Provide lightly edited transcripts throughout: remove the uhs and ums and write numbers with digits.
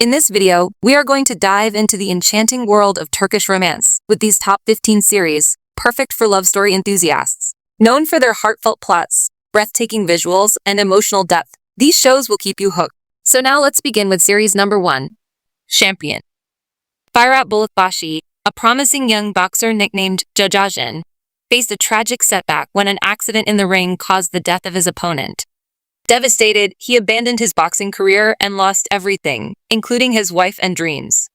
In this video, we are going to dive into the enchanting world of Turkish romance with these top 15 series, perfect for love story enthusiasts. Known for their heartfelt plots, breathtaking visuals, and emotional depth, these shows will keep you hooked. So now let's begin with series number 1, Sampiyon. Firat Bulutbashi, a promising young boxer nicknamed Jajajin, faced a tragic setback when an accident in the ring caused the death of his opponent. Devastated, he abandoned his boxing career and lost everything, including his wife and dreams.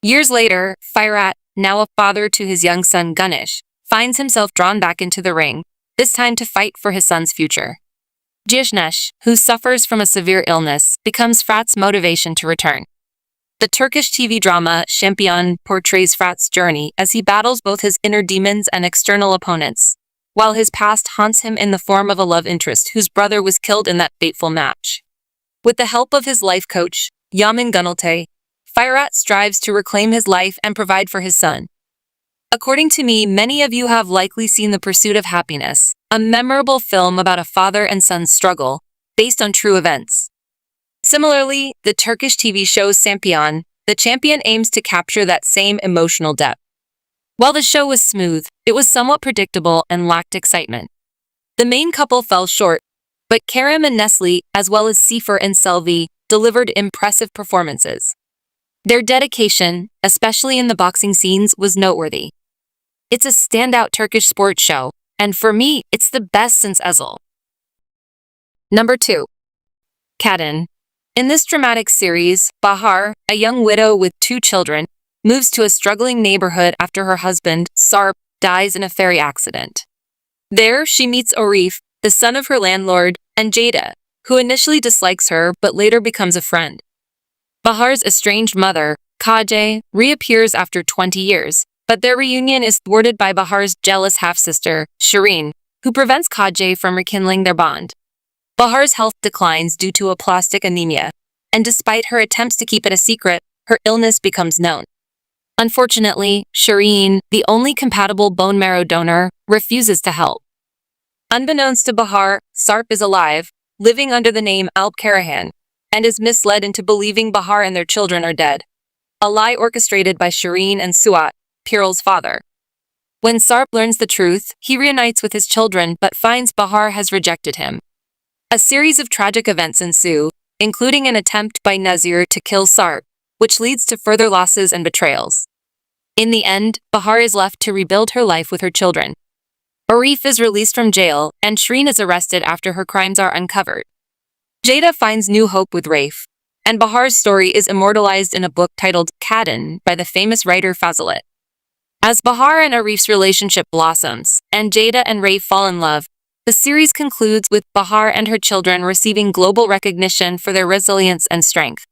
Years later, Firat, now a father to his young son Ganesh, finds himself drawn back into the ring, this time to fight for his son's future. Jishnesh, who suffers from a severe illness, becomes Frat's motivation to return. The Turkish TV drama Sampiyon portrays Frat's journey as he battles both his inner demons and external opponents, while his past haunts him in the form of a love interest whose brother was killed in that fateful match. With the help of his life coach, Yaman Gunalte, Firat strives to reclaim his life and provide for his son. According to me, many of you have likely seen The Pursuit of Happiness, a memorable film about a father and son's struggle, based on true events. Similarly, the Turkish TV show Sampiyon, the champion aims to capture that same emotional depth. While the show was smooth, it was somewhat predictable and lacked excitement. The main couple fell short, but Kerem and Nesli, as well as Sefer and Selvi, delivered impressive performances. Their dedication, especially in the boxing scenes, was noteworthy. It's a standout Turkish sports show, and for me, it's the best since Ezel. Number 2. Kadin. In this dramatic series, Bahar, a young widow with 2 children, moves to a struggling neighborhood after her husband, Sarp, dies in a ferry accident. There, she meets Arif, the son of her landlord, and Jada, who initially dislikes her but later becomes a friend. Bahar's estranged mother, Kaje, reappears after 20 years, but their reunion is thwarted by Bahar's jealous half-sister, Shireen, who prevents Kaje from rekindling their bond. Bahar's health declines due to aplastic anemia, and despite her attempts to keep it a secret, her illness becomes known. Unfortunately, Shireen, the only compatible bone marrow donor, refuses to help. Unbeknownst to Bahar, Sarp is alive, living under the name Alp Karahan, and is misled into believing Bahar and their children are dead, a lie orchestrated by Shireen and Suat, Piral's father. When Sarp learns the truth, he reunites with his children but finds Bahar has rejected him. A series of tragic events ensue, including an attempt by Nazir to kill Sarp, which leads to further losses and betrayals. In the end, Bahar is left to rebuild her life with her children. Arif is released from jail, and Shireen is arrested after her crimes are uncovered. Jada finds new hope with Rafe, and Bahar's story is immortalized in a book titled Kadin by the famous writer Fazilet. As Bahar and Arif's relationship blossoms, and Jada and Rafe fall in love, the series concludes with Bahar and her children receiving global recognition for their resilience and strength.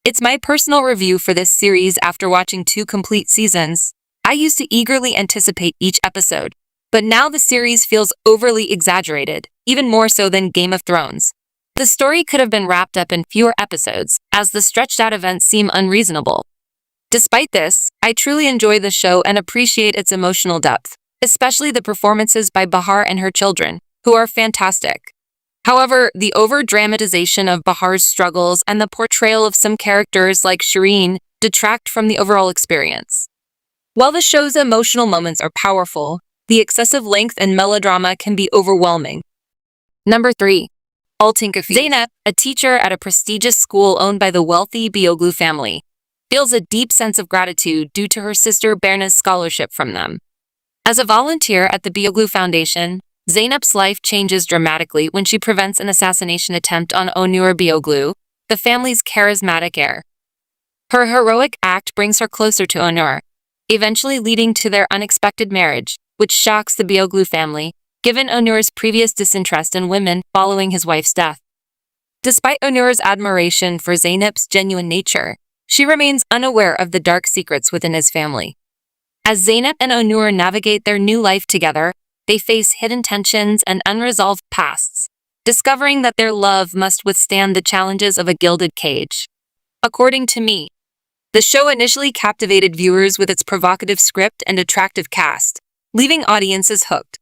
It's my personal review for this series after watching 2 complete seasons. I used to eagerly anticipate each episode, but now the series feels overly exaggerated, even more so than Game of Thrones. The story could have been wrapped up in fewer episodes, as the stretched-out events seem unreasonable. Despite this, I truly enjoy the show and appreciate its emotional depth, especially the performances by Bahar and her children, who are fantastic. However, the over-dramatization of Bahar's struggles and the portrayal of some characters like Shireen detract from the overall experience. While the show's emotional moments are powerful, the excessive length and melodrama can be overwhelming. Number 3. Altin Kafes. Zeynep, a teacher at a prestigious school owned by the wealthy Bioglu family, feels a deep sense of gratitude due to her sister Berna's scholarship from them. As a volunteer at the Bioglu Foundation, Zeynep's life changes dramatically when she prevents an assassination attempt on Onur Bioglu, the family's charismatic heir. Her heroic act brings her closer to Onur, eventually leading to their unexpected marriage, which shocks the Bioglu family, given Onur's previous disinterest in women following his wife's death. Despite Onur's admiration for Zeynep's genuine nature, she remains unaware of the dark secrets within his family. As Zeynep and Onur navigate their new life together, they face hidden tensions and unresolved pasts, discovering that their love must withstand the challenges of a gilded cage. According to me, the show initially captivated viewers with its provocative script and attractive cast, leaving audiences hooked.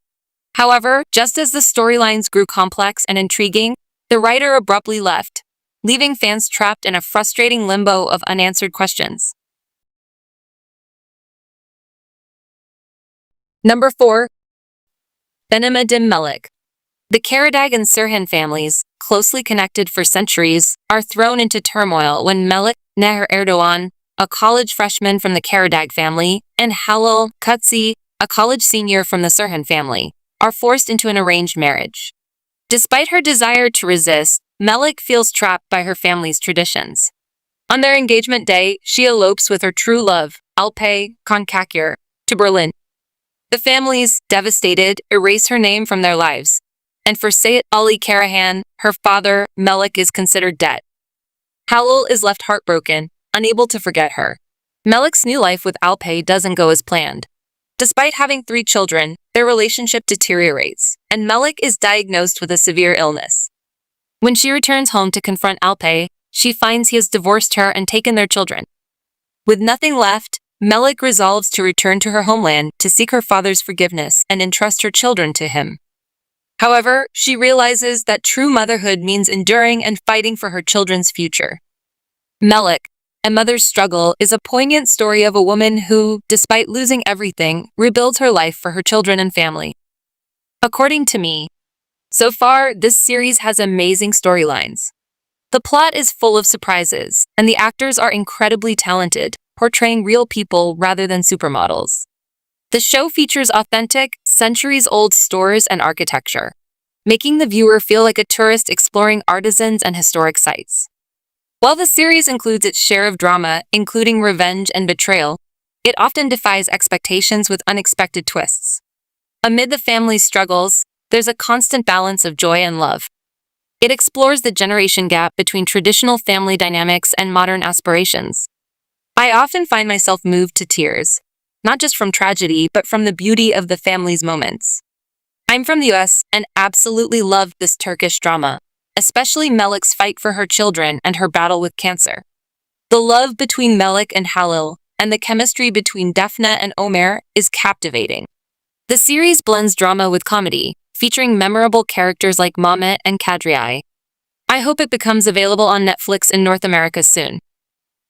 However, just as the storylines grew complex and intriguing, the writer abruptly left, leaving fans trapped in a frustrating limbo of unanswered questions. Number 4. Benim Adim Melek. The Karadag and Sirhan families, closely connected for centuries, are thrown into turmoil when Melek Neher Erdoğan, a college freshman from the Karadag family, and Halil Kutsi, a college senior from the Sirhan family, are forced into an arranged marriage. Despite her desire to resist, Melek feels trapped by her family's traditions. On their engagement day, she elopes with her true love, Alpay Konkakir, to Berlin. The families, devastated, erase her name from their lives, and for Sayed Ali Karahan, her father, Melek is considered dead. Halil is left heartbroken, unable to forget her. Melek's new life with Alpay doesn't go as planned. Despite having 3 children, their relationship deteriorates, and Melek is diagnosed with a severe illness. When she returns home to confront Alpay, she finds he has divorced her and taken their children. With nothing left, Melek resolves to return to her homeland to seek her father's forgiveness and entrust her children to him. However, she realizes that true motherhood means enduring and fighting for her children's future. Melek, A Mother's Struggle, is a poignant story of a woman who, despite losing everything, rebuilds her life for her children and family. According to me, so far, this series has amazing storylines. The plot is full of surprises, and the actors are incredibly talented, portraying real people rather than supermodels. The show features authentic, centuries-old stores and architecture, making the viewer feel like a tourist exploring artisans and historic sites. While the series includes its share of drama, including revenge and betrayal, it often defies expectations with unexpected twists. Amid the family's struggles, there's a constant balance of joy and love. It explores the generation gap between traditional family dynamics and modern aspirations. I often find myself moved to tears, not just from tragedy, but from the beauty of the family's moments. I'm from the US and absolutely loved this Turkish drama, especially Melek's fight for her children and her battle with cancer. The love between Melek and Halil, and the chemistry between Defne and Omer, is captivating. The series blends drama with comedy, featuring memorable characters like Mehmet and Kadriye. I hope it becomes available on Netflix in North America soon.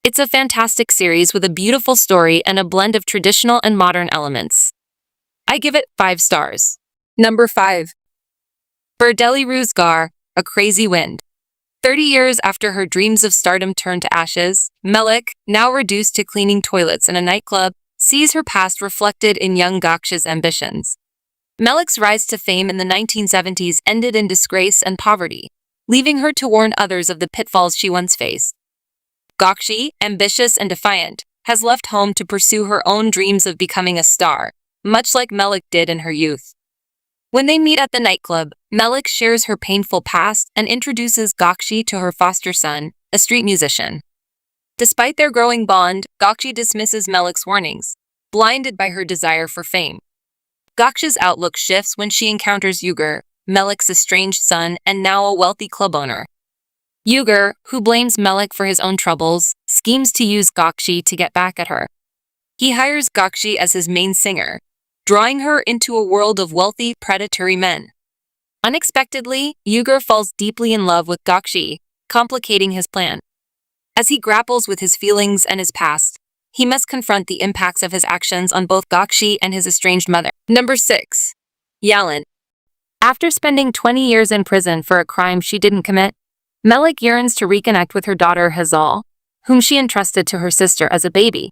It's a fantastic series with a beautiful story and a blend of traditional and modern elements. I give it 5 stars. Number 5. For Deli Ruzgar, A Crazy Wind. 30 years after her dreams of stardom turned to ashes, Melek, now reduced to cleaning toilets in a nightclub, sees her past reflected in young Gökçe's ambitions. Melek's rise to fame in the 1970s ended in disgrace and poverty, leaving her to warn others of the pitfalls she once faced. Gökçe, ambitious and defiant, has left home to pursue her own dreams of becoming a star, much like Melek did in her youth. When they meet at the nightclub, Melek shares her painful past and introduces Gökçe to her foster son, a street musician. Despite their growing bond, Gökçe dismisses Melek's warnings, blinded by her desire for fame. Gökçe's outlook shifts when she encounters Uygur, Melek's estranged son and now a wealthy club owner. Uygur, who blames Melek for his own troubles, schemes to use Gökçe to get back at her. He hires Gökçe as his main singer, drawing her into a world of wealthy, predatory men. Unexpectedly, Uygur falls deeply in love with Gökçe, complicating his plan. As he grapples with his feelings and his past, he must confront the impacts of his actions on both Gökçe and his estranged mother. Number 6. Yalan. After spending 20 years in prison for a crime she didn't commit, Melek yearns to reconnect with her daughter Hazal, whom she entrusted to her sister as a baby.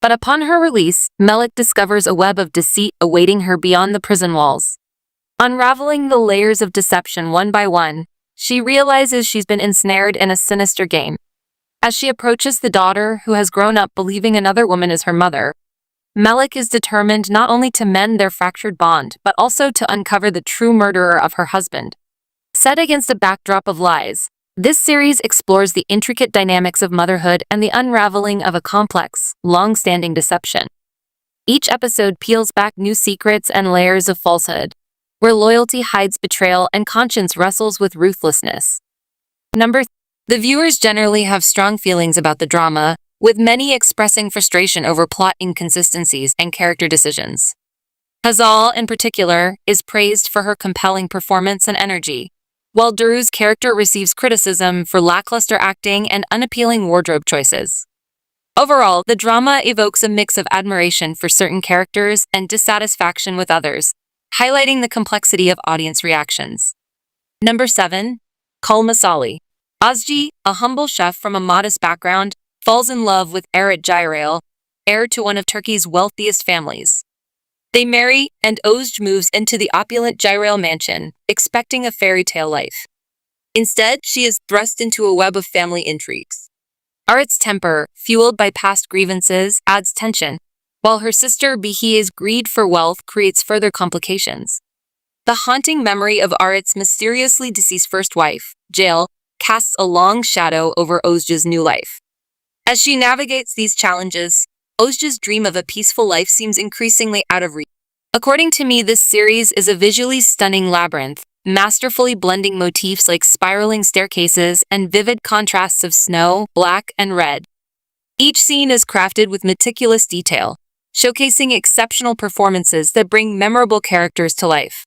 But upon her release, Melek discovers a web of deceit awaiting her beyond the prison walls. Unraveling the layers of deception one by one, she realizes she's been ensnared in a sinister game. As she approaches the daughter who has grown up believing another woman is her mother, Melek is determined not only to mend their fractured bond, but also to uncover the true murderer of her husband. Set against a backdrop of lies, this series explores the intricate dynamics of motherhood and the unraveling of a complex, long-standing deception. Each episode peels back new secrets and layers of falsehood, where loyalty hides betrayal and conscience wrestles with ruthlessness. Number 3. The viewers generally have strong feelings about the drama, with many expressing frustration over plot inconsistencies and character decisions. Hazal, in particular, is praised for her compelling performance and energy. while Duru's character receives criticism for lackluster acting and unappealing wardrobe choices. Overall, the drama evokes a mix of admiration for certain characters and dissatisfaction with others, highlighting the complexity of audience reactions. Number 7. Kull Masali. Ozgi, a humble chef from a modest background, falls in love with Arat Gyrail, heir to one of Turkey's wealthiest families. They marry, and Ozgi moves into the opulent Gyrail mansion, expecting a fairy tale life. Instead, she is thrust into a web of family intrigues. Arat's temper, fueled by past grievances, adds tension, while her sister Bahir's greed for wealth creates further complications. The haunting memory of Arat's mysteriously deceased first wife, Jail, casts a long shadow over Ozgi's new life. As she navigates these challenges, Ozgi's dream of a peaceful life seems increasingly out of reach. According to me, this series is a visually stunning labyrinth, masterfully blending motifs like spiraling staircases and vivid contrasts of snow, black, and red. Each scene is crafted with meticulous detail, showcasing exceptional performances that bring memorable characters to life.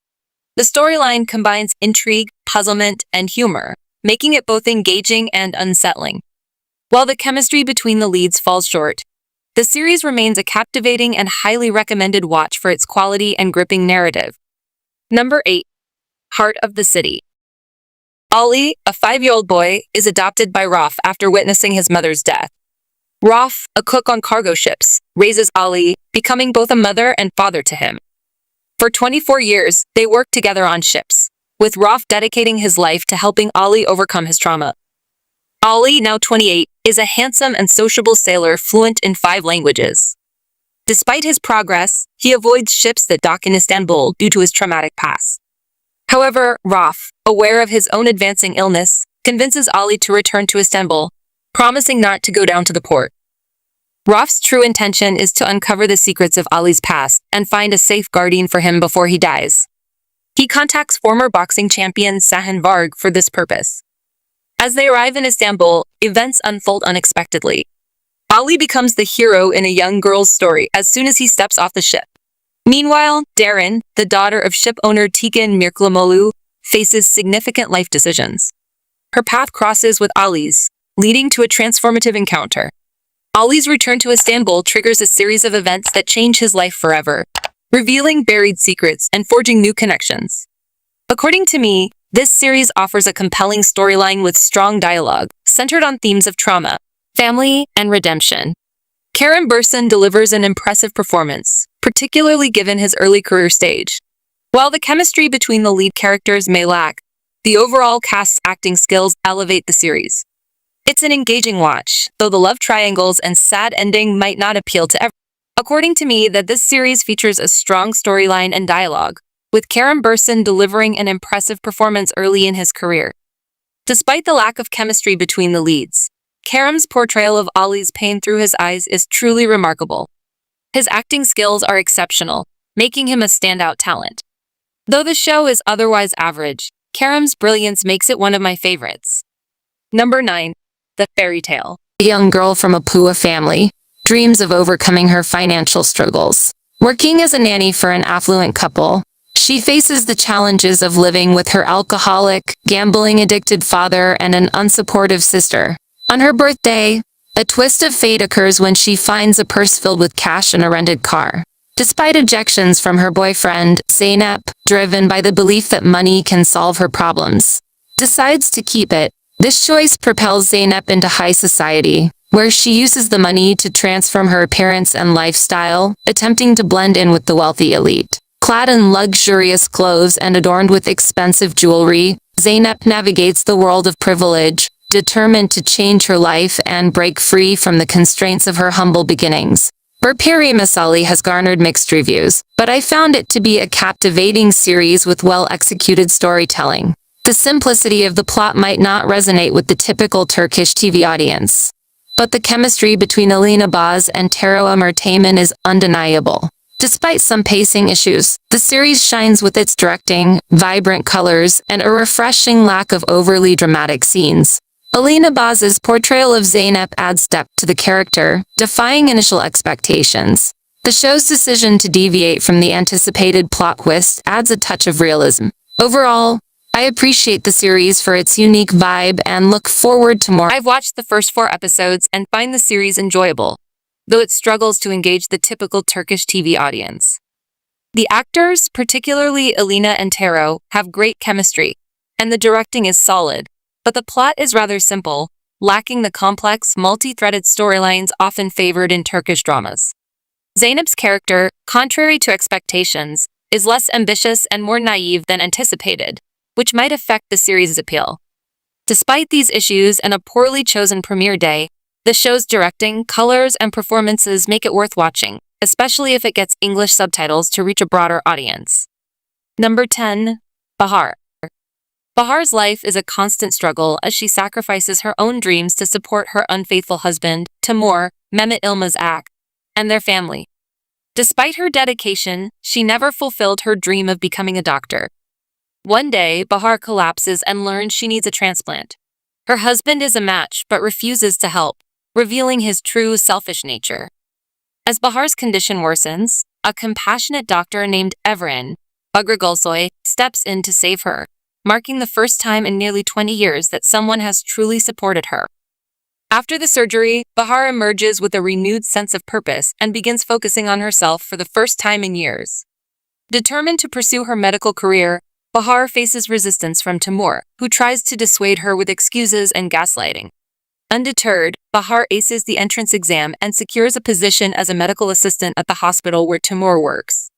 The storyline combines intrigue, puzzlement, and humor, making it both engaging and unsettling. While the chemistry between the leads falls short, the series remains a captivating and highly recommended watch for its quality and gripping narrative. Number 8. Heart of the City. Ali, a 5-year-old boy, is adopted by Rauf after witnessing his mother's death. Rauf, a cook on cargo ships, raises Ali, becoming both a mother and father to him. For 24 years, they work together on ships, with Rauf dedicating his life to helping Ali overcome his trauma. Ali, now 28, is a handsome and sociable sailor fluent in 5 languages. Despite his progress, he avoids ships that dock in Istanbul due to his traumatic past. However, Rauf, aware of his own advancing illness, convinces Ali to return to Istanbul, promising not to go down to the port. Rauf's true intention is to uncover the secrets of Ali's past and find a safe guardian for him before he dies. He contacts former boxing champion Sahin Varg for this purpose. As they arrive in Istanbul, events unfold unexpectedly. Ali becomes the hero in a young girl's story as soon as he steps off the ship. Meanwhile, Darren, the daughter of ship owner Tiken Mirklamolu, faces significant life decisions. Her path crosses with Ali's, leading to a transformative encounter. Ali's return to Istanbul triggers a series of events that change his life forever, revealing buried secrets and forging new connections. According to me, this series offers a compelling storyline with strong dialogue, centered on themes of trauma, family, and redemption. Kerem Bürsin delivers an impressive performance, particularly given his early career stage. While the chemistry between the lead characters may lack, the overall cast's acting skills elevate the series. It's an engaging watch, though the love triangles and sad ending might not appeal to everyone. According to me, this series features a strong storyline and dialogue, with Kerem Bürsin delivering an impressive performance early in his career. Despite the lack of chemistry between the leads, Kerem's portrayal of Ali's pain through his eyes is truly remarkable. His acting skills are exceptional, making him a standout talent. Though the show is otherwise average, Kerem's brilliance makes it one of my favorites. Number 9. The Fairy Tale. A young girl from a poor family dreams of overcoming her financial struggles. Working as a nanny for an affluent couple, she faces the challenges of living with her alcoholic, gambling-addicted father and an unsupportive sister. On her birthday, a twist of fate occurs when she finds a purse filled with cash and a rented car. Despite objections from her boyfriend, Zeynep, driven by the belief that money can solve her problems, decides to keep it. This choice propels Zeynep into high society, where she uses the money to transform her appearance and lifestyle, attempting to blend in with the wealthy elite. Clad in luxurious clothes and adorned with expensive jewelry, Zeynep navigates the world of privilege, determined to change her life and break free from the constraints of her humble beginnings. Peri Masali has garnered mixed reviews, but I found it to be a captivating series with well-executed storytelling. The simplicity of the plot might not resonate with the typical Turkish TV audience, but the chemistry between Alina Baz and Tero Emertamen is undeniable. Despite some pacing issues, the series shines with its directing, vibrant colors, and a refreshing lack of overly dramatic scenes. Alina Baz's portrayal of Zeynep adds depth to the character, defying initial expectations. The show's decision to deviate from the anticipated plot twist adds a touch of realism. Overall, I appreciate the series for its unique vibe and look forward to more. I've watched the first 4 episodes and find the series enjoyable, though it struggles to engage the typical Turkish TV audience. The actors, particularly Alina and Tero, have great chemistry, and the directing is solid, but the plot is rather simple, lacking the complex, multi-threaded storylines often favored in Turkish dramas. Zeynep's character, contrary to expectations, is less ambitious and more naive than anticipated, which might affect the series' appeal. Despite these issues and a poorly chosen premiere day, the show's directing, colors, and performances make it worth watching, especially if it gets English subtitles to reach a broader audience. Number 10. Bahar. Bahar's life is a constant struggle as she sacrifices her own dreams to support her unfaithful husband, Timur, Mehmet Ilmaz Ak, and their family. Despite her dedication, she never fulfilled her dream of becoming a doctor. One day, Bahar collapses and learns she needs a transplant. Her husband is a match but refuses to help, revealing his true selfish nature. As Bahar's condition worsens, a compassionate doctor named Evren Bagragolsoy steps in to save her, marking the first time in nearly 20 years that someone has truly supported her. After the surgery, Bahar emerges with a renewed sense of purpose and begins focusing on herself for the first time in years. Determined to pursue her medical career, Bahar faces resistance from Timur, who tries to dissuade her with excuses and gaslighting. Undeterred, Bahar aces the entrance exam and secures a position as a medical assistant at the hospital where Timur works.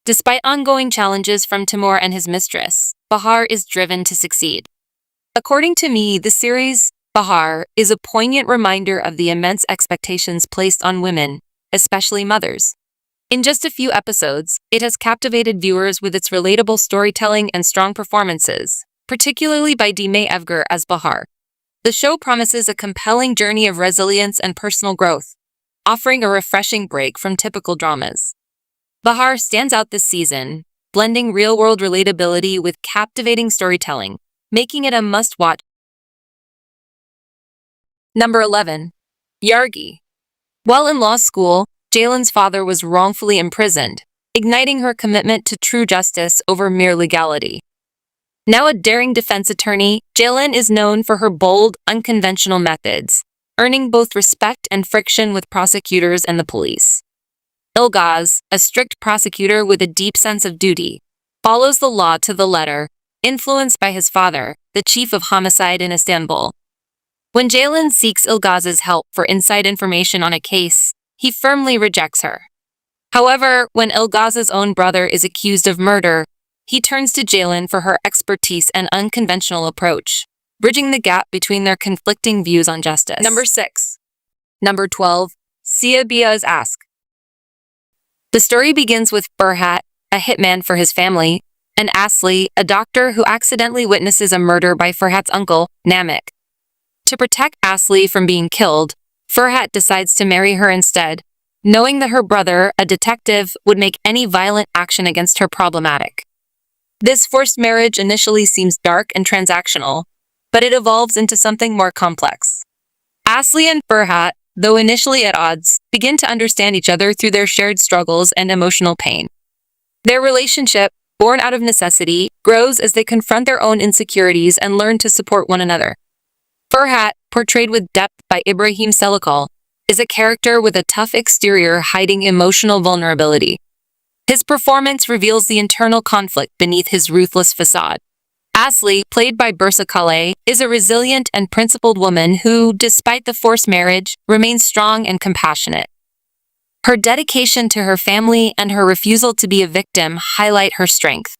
Despite ongoing challenges from Timur and his mistress, Bahar is driven to succeed. According to me, the series, Bahar, is a poignant reminder of the immense expectations placed on women, especially mothers. In just a few episodes, it has captivated viewers with its relatable storytelling and strong performances, particularly by Dime Evgar as Bahar. The show promises a compelling journey of resilience and personal growth, offering a refreshing break from typical dramas. Bahar stands out this season, blending real-world relatability with captivating storytelling, making it a must-watch. Number 11. Yargi. While in law school, Yalan's father was wrongfully imprisoned, igniting her commitment to true justice over mere legality. Now a daring defense attorney, Yalan is known for her bold, unconventional methods, earning both respect and friction with prosecutors and the police. Ilgaz, a strict prosecutor with a deep sense of duty, follows the law to the letter, influenced by his father, the chief of homicide in Istanbul. When Yalan seeks Ilgaz's help for inside information on a case, he firmly rejects her. However, when Ilgaz's own brother is accused of murder, he turns to Yalan for her expertise and unconventional approach, bridging the gap between their conflicting views on justice. Number 6. Number 12. Siabia's Ask. The story begins with Ferhat, a hitman for his family, and Asli, a doctor who accidentally witnesses a murder by Ferhat's uncle, Namik. To protect Asli from being killed, Ferhat decides to marry her instead, knowing that her brother, a detective, would make any violent action against her problematic. This forced marriage initially seems dark and transactional, but it evolves into something more complex. Asli and Ferhat, though initially at odds, begin to understand each other through their shared struggles and emotional pain. Their relationship, born out of necessity, grows as they confront their own insecurities and learn to support one another. Ferhat, portrayed with depth by Ibrahim Selikal, is a character with a tough exterior hiding emotional vulnerability. His performance reveals the internal conflict beneath his ruthless facade. Asli, played by Bursa Kale, is a resilient and principled woman who, despite the forced marriage, remains strong and compassionate. Her dedication to her family and her refusal to be a victim highlight her strength.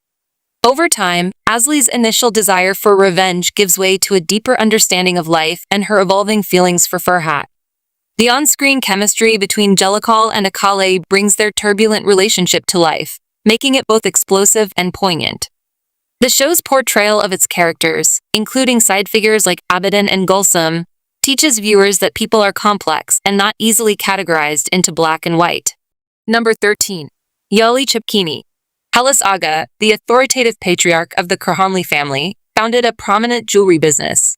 Over time, Asli's initial desire for revenge gives way to a deeper understanding of life and her evolving feelings for Ferhat. The on-screen chemistry between Jellicoe and Akale brings their turbulent relationship to life, making it both explosive and poignant. The show's portrayal of its characters, including side figures like Abidin and Gulsum, teaches viewers that people are complex and not easily categorized into black and white. Number 13. Yali Chipkini. Halis Aga, the authoritative patriarch of the Karahanli family, founded a prominent jewelry business.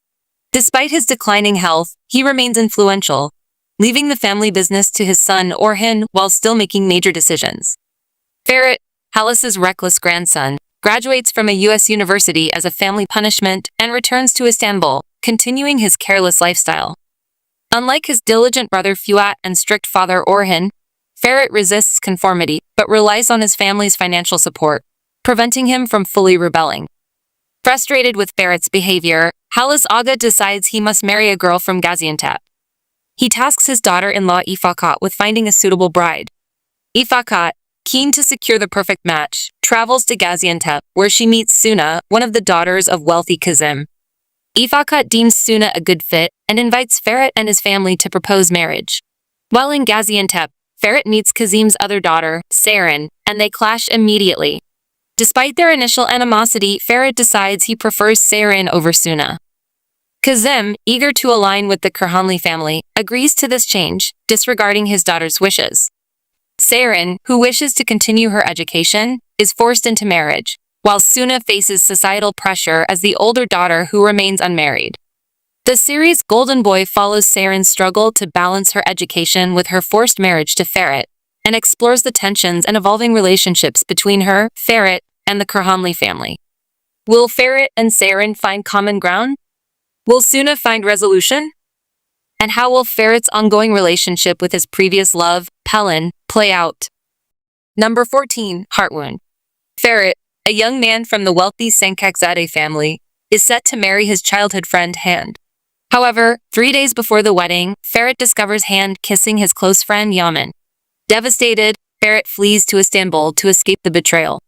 Despite his declining health, he remains influential, leaving the family business to his son Orhan while still making major decisions. Ferhat, Halis's reckless grandson, graduates from a US university as a family punishment, and returns to Istanbul, continuing his careless lifestyle. Unlike his diligent brother Fuat and strict father Orhan, Ferit resists conformity but relies on his family's financial support, preventing him from fully rebelling. Frustrated with Ferit's behavior, Halis Aga decides he must marry a girl from Gaziantep. He tasks his daughter-in-law Ifakat with finding a suitable bride. Ifakat, keen to secure the perfect match, travels to Gaziantep, where she meets Suna, one of the daughters of wealthy Kazim. Ifakat deems Suna a good fit and invites Ferit and his family to propose marriage. While in Gaziantep, Ferit meets Kazim's other daughter, Saren, and they clash immediately. Despite their initial animosity, Ferit decides he prefers Saren over Suna. Kazim, eager to align with the Kırhanlı family, agrees to this change, disregarding his daughter's wishes. Saren, who wishes to continue her education, is forced into marriage, while Suna faces societal pressure as the older daughter who remains unmarried. The series Golden Boy follows Saren's struggle to balance her education with her forced marriage to Ferit, and explores the tensions and evolving relationships between her, Ferit, and the Kırhanlı family. Will Ferit and Saren find common ground? Will Suna find resolution? And how will Ferit's ongoing relationship with his previous love, Pelin, play out? Number 14. Heart Wound. Ferit, a young man from the wealthy Sankakzade family, is set to marry his childhood friend Hand. However, 3 days before the wedding, Ferit discovers Hand kissing his close friend Yaman. Devastated, Ferit flees to Istanbul to escape the betrayal.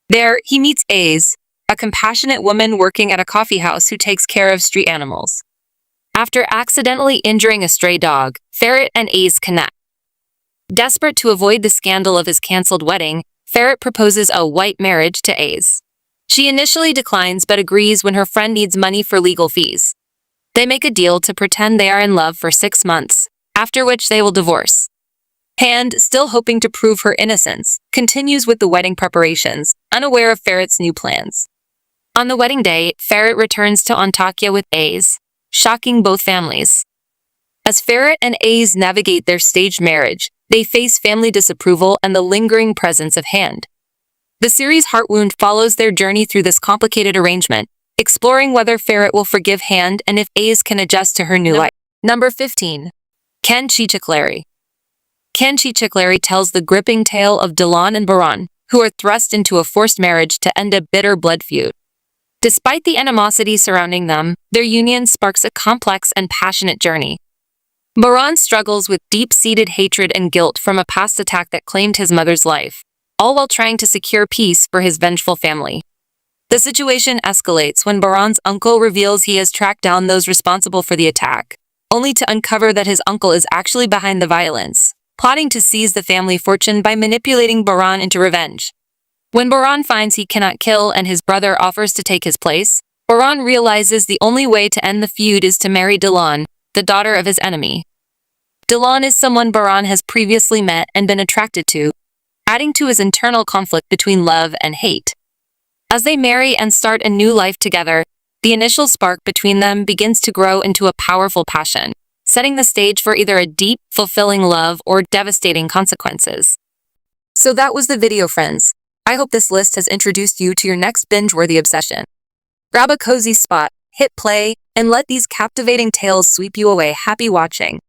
There, he meets Aze, a compassionate woman working at a coffee house who takes care of street animals. After accidentally injuring a stray dog, Ferit and Aze connect. Desperate to avoid the scandal of his cancelled wedding, Ferit proposes a white marriage to Aze. She initially declines but agrees when her friend needs money for legal fees. They make a deal to pretend they are in love for 6 months, after which they will divorce. Hand, still hoping to prove her innocence, continues with the wedding preparations, unaware of Ferit's new plans. On the wedding day, Ferit returns to Antakya with Aze, shocking both families. As Ferit and Aze navigate their staged marriage, they face family disapproval and the lingering presence of Hand. The series Heart Wound follows their journey through this complicated arrangement, exploring whether Ferit will forgive Hand and if Aze can adjust to her new life. Number 15. Keni Chary. Keni Chary tells the gripping tale of Yalan and Bahar, who are thrust into a forced marriage to end a bitter blood feud. Despite the animosity surrounding them, their union sparks a complex and passionate journey. Bahar struggles with deep-seated hatred and guilt from a past attack that claimed his mother's life, all while trying to secure peace for his vengeful family. The situation escalates when Bahar's uncle reveals he has tracked down those responsible for the attack, only to uncover that his uncle is actually behind the violence, plotting to seize the family fortune by manipulating Bahar into revenge. When Bahar finds he cannot kill and his brother offers to take his place, Bahar realizes the only way to end the feud is to marry Yalan, the daughter of his enemy. Yalan is someone Bahar has previously met and been attracted to, adding to his internal conflict between love and hate. As they marry and start a new life together, the initial spark between them begins to grow into a powerful passion, setting the stage for either a deep, fulfilling love or devastating consequences. So that was the video, friends. I hope this list has introduced you to your next binge-worthy obsession. Grab a cozy spot, hit play, and let these captivating tales sweep you away. Happy watching!